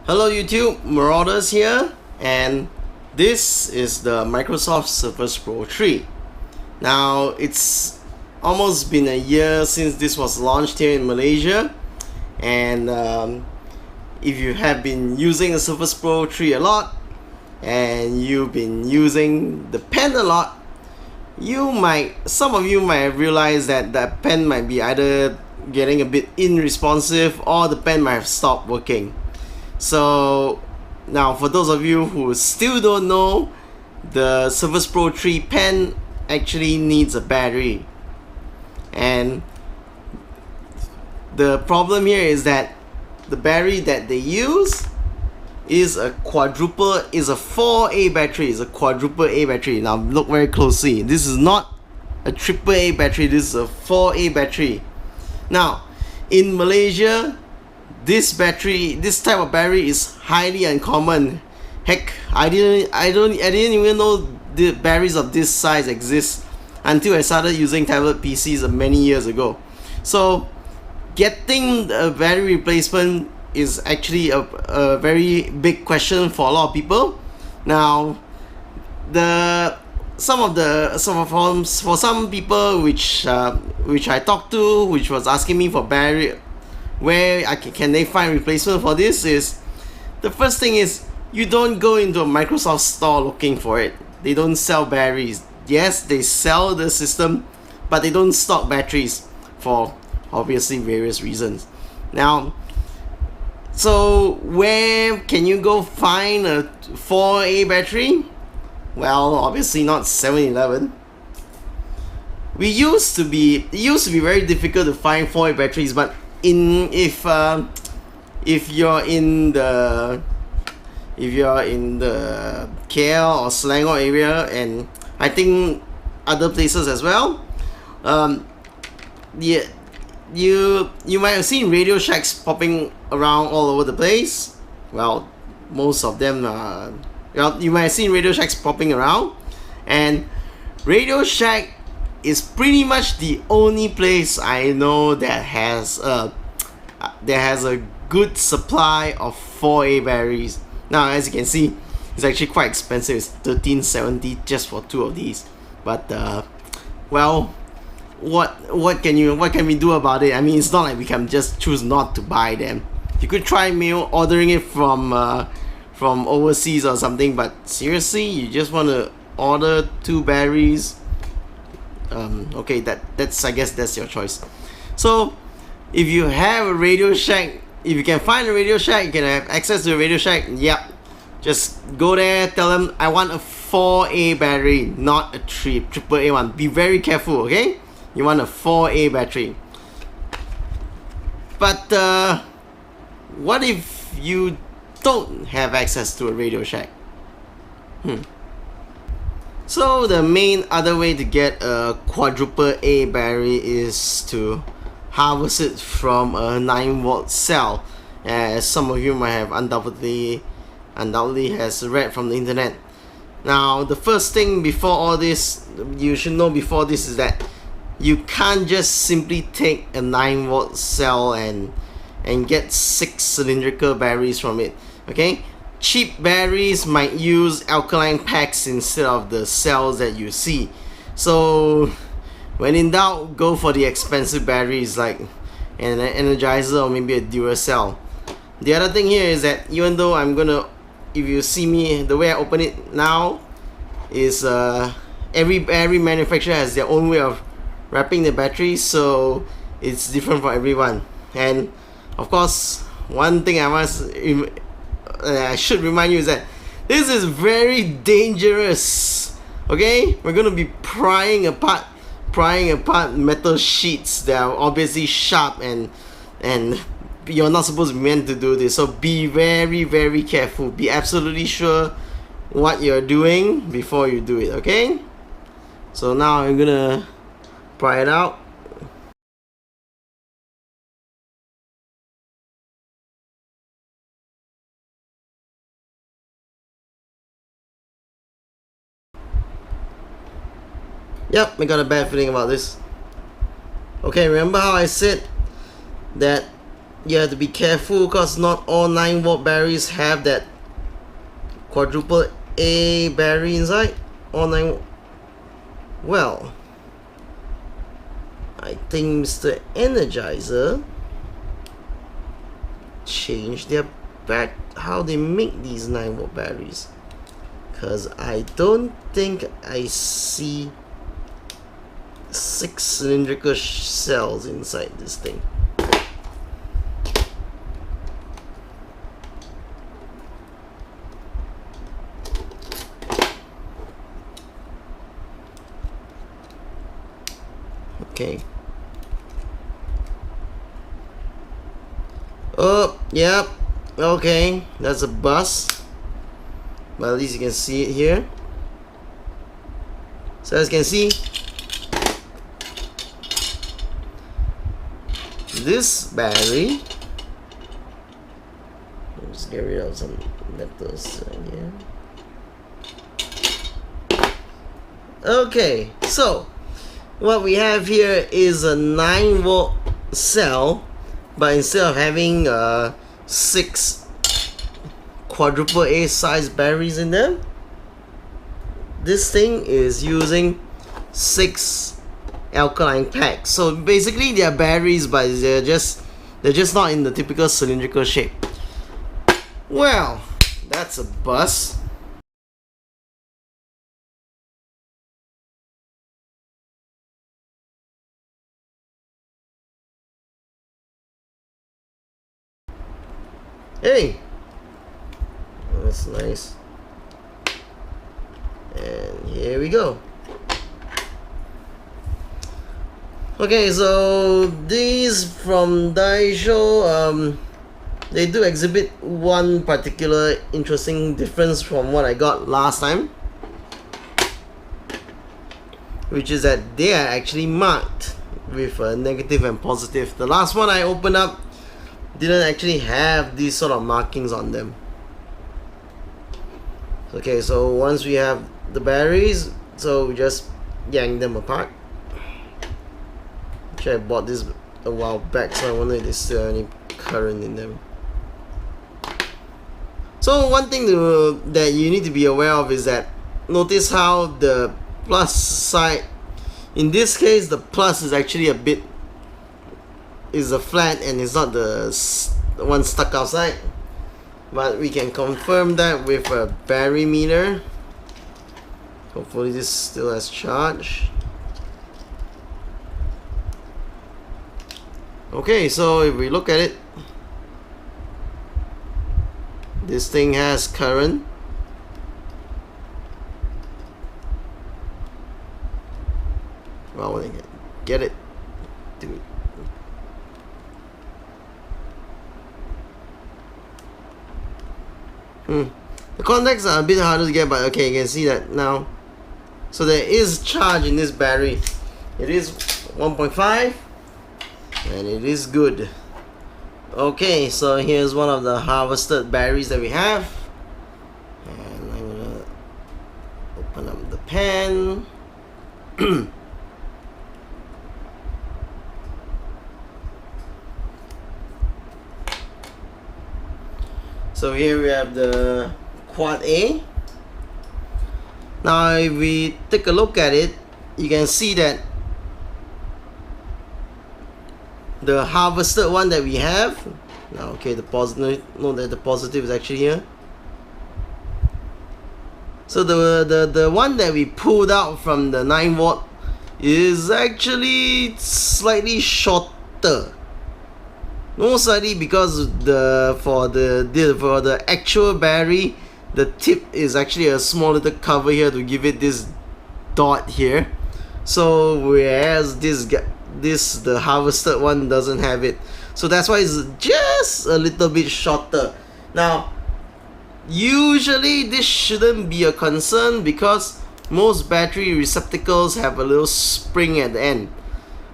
Hello YouTube, Marauders here, and this is the Microsoft Surface Pro 3. Now it's almost been a year since this was launched here in Malaysia, and if you have been using the Surface Pro 3 a lot and you've been using the pen a lot, some of you might have realized that the pen might be either getting a bit unresponsive or the pen might have stopped working. So now for those of you who still don't know, the Surface Pro 3 pen actually needs a battery, and the problem here is that the battery that they use is a 4A battery. It's a quadruple A battery. Now look very closely. This is not a AAA battery. This is a 4A battery. Now in Malaysia, this type of battery is highly uncommon. Heck, I didn't even know the batteries of this size exist until I started using tablet PCs many years ago. So getting a battery replacement is actually a very big question for a lot of people. Now for some people which I talked to, which was asking me for battery, where can they find replacement for this, is the first thing is you don't go into a Microsoft store looking for it. They don't sell batteries. Yes, they sell the system, but they don't stock batteries for obviously various reasons. Now, so where can you go find a 4A battery? Well, obviously not 7-Eleven. It used to be very difficult to find 4A batteries, but if you're in the KL or Selangor area, and I think other places as well, you might have seen Radio Shacks popping around all over the place. Well, most of them you might have seen Radio Shacks popping around, and Radio Shack is pretty much the only place I know that has a good supply of 4A batteries. Now, as you can see, it's actually quite expensive. It's $13.70 just for two of these. But well, what can we do about it? I mean, it's not like we can just choose not to buy them. You could try ordering it from overseas or something, but seriously, you just want to order two batteries? Okay, that's I guess that's your choice. So if you have a Radio Shack, if you can find a Radio Shack, you can have access to a Radio Shack, yep, just go there, tell them I want a 4A battery, not a AAA one. Be very careful, okay? You want a 4A battery. But what if you don't have access to a Radio Shack? So the main other way to get a quadruple A battery is to harvest it from a 9-volt cell, as some of you might have undoubtedly has read from the internet. Now, the first thing before all this, you should know before this, is that you can't just simply take a 9-volt cell and get 6 cylindrical batteries from it. Okay? Cheap batteries might use alkaline packs instead of the cells that you see. So when in doubt, go for the expensive batteries like an Energizer or maybe a Duracell. The other thing here is that even though if you see me, the way I open it now is every manufacturer has their own way of wrapping the batteries, so it's different for everyone. And of course, one thing I should remind you is that this is very dangerous. Okay, we're gonna be prying apart metal sheets that are obviously sharp, and you're not supposed to be meant to do this. So be very, very careful. Be absolutely sure what you're doing before you do it. Okay. So now I'm gonna pry it out. Yep, I got a bad feeling about this. Okay, remember how I said that you have to be careful because not all 9-volt batteries have that quadruple A battery inside. All 9. Well, I think Mr. Energizer changed their how they make these 9-volt batteries, because I don't think I see 6 cylindrical cells inside this thing. Okay. Oh, yep. Okay, that's a bus. But at least you can see it here. So as you can see, this battery, let's get rid of some metals here. Okay, so what we have here is a 9-volt cell, but instead of having 6 quadruple A size batteries in them, this thing is using 6 alkaline packs. So basically they are batteries, but they're just not in the typical cylindrical shape. Well, that's a bus. Hey, that's nice. And here we go. Okay, so these from Daisho, they do exhibit one particular interesting difference from what I got last time, which is that they are actually marked with a negative and positive. The last one I opened up didn't actually have these sort of markings on them. Okay, so once we have the batteries, so we just yank them apart. Actually, I bought this a while back, so I wonder if there's still any current in them. So one thing that you need to be aware of is that, notice how the plus side, in this case the plus is actually a flat and it's not the one stuck outside, but we can confirm that with a barometer. Hopefully this still has charge. Okay, so if we look at it, this thing has current. Well, when I get it, dude. The contacts are a bit harder to get, but okay, you can see that now. So there is charge in this battery. It is 1.5 and it is good. Okay, so here's one of the harvested batteries that we have, and I'm gonna open up the pan. So here we have the quad A. Now if we take a look at it, you can see that the harvested one that we have, now okay, the positive, note that the positive is actually here. So the one that we pulled out from the 9-volt is actually slightly shorter. Most likely because for the actual battery, the tip is actually a small little cover here to give it this dot here. So whereas the harvested one doesn't have it, so that's why it's just a little bit shorter. Now usually this shouldn't be a concern because most battery receptacles have a little spring at the end,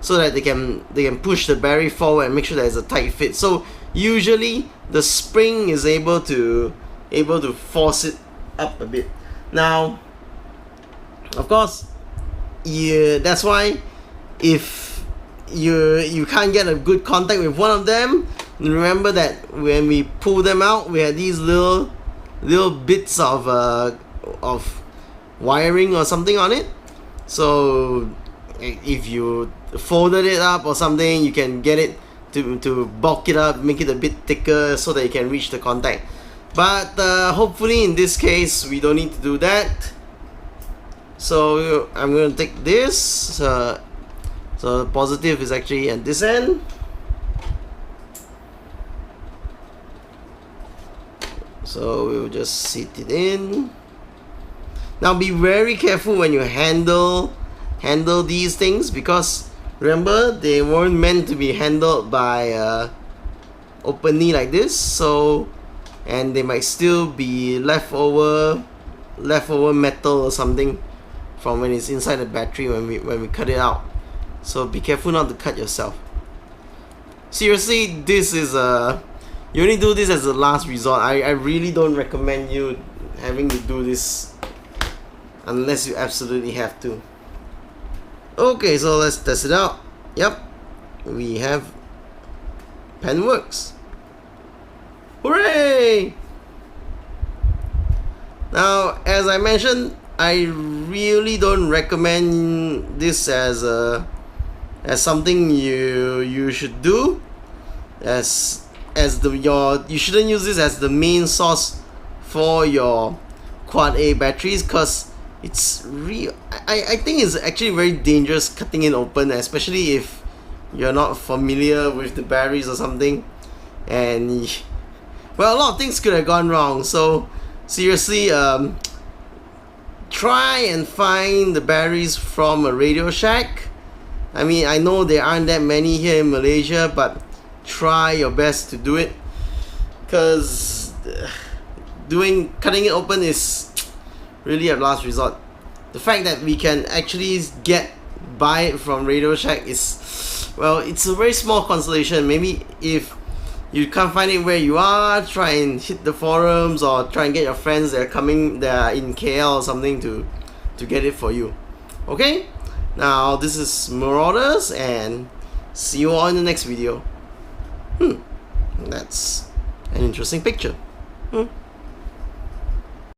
so that they can push the battery forward and make sure that it's a tight fit. So usually the spring is able to force it up a bit. Now of course, that's why if you can't get a good contact with one of them, remember that when we pull them out, we had these little bits of wiring or something on it. So if you folded it up or something, you can get it to bulk it up, make it a bit thicker so that you can reach the contact. But hopefully in this case we don't need to do that. So I'm going to take this. So the positive is actually at this end. So we'll just sit it in. Now be very careful when you handle these things, because remember, they weren't meant to be handled by openly like this. So, and they might still be leftover metal or something from when it's inside the battery when we cut it out. So be careful not to cut yourself. Seriously, this is you only do this as a last resort. I really don't recommend you having to do this unless you absolutely have to. Okay, so let's test it out. Yep, we have pen works. Hooray! Now, as I mentioned, I really don't recommend this as something you should do. You shouldn't use this as the main source for your quad A batteries, because it's I think it's actually very dangerous cutting it open, especially if you're not familiar with the batteries or something. And well, a lot of things could have gone wrong. So seriously, try and find the batteries from a Radio Shack. I mean, I know there aren't that many here in Malaysia, but try your best to do it, because cutting it open is really a last resort. The fact that we can actually buy it from Radio Shack is, well, it's a very small consolation. Maybe if you can't find it where you are, try and hit the forums or try and get your friends that are in KL or something to get it for you. Okay, now this is Marauders, and see you all in the next video. That's an interesting picture.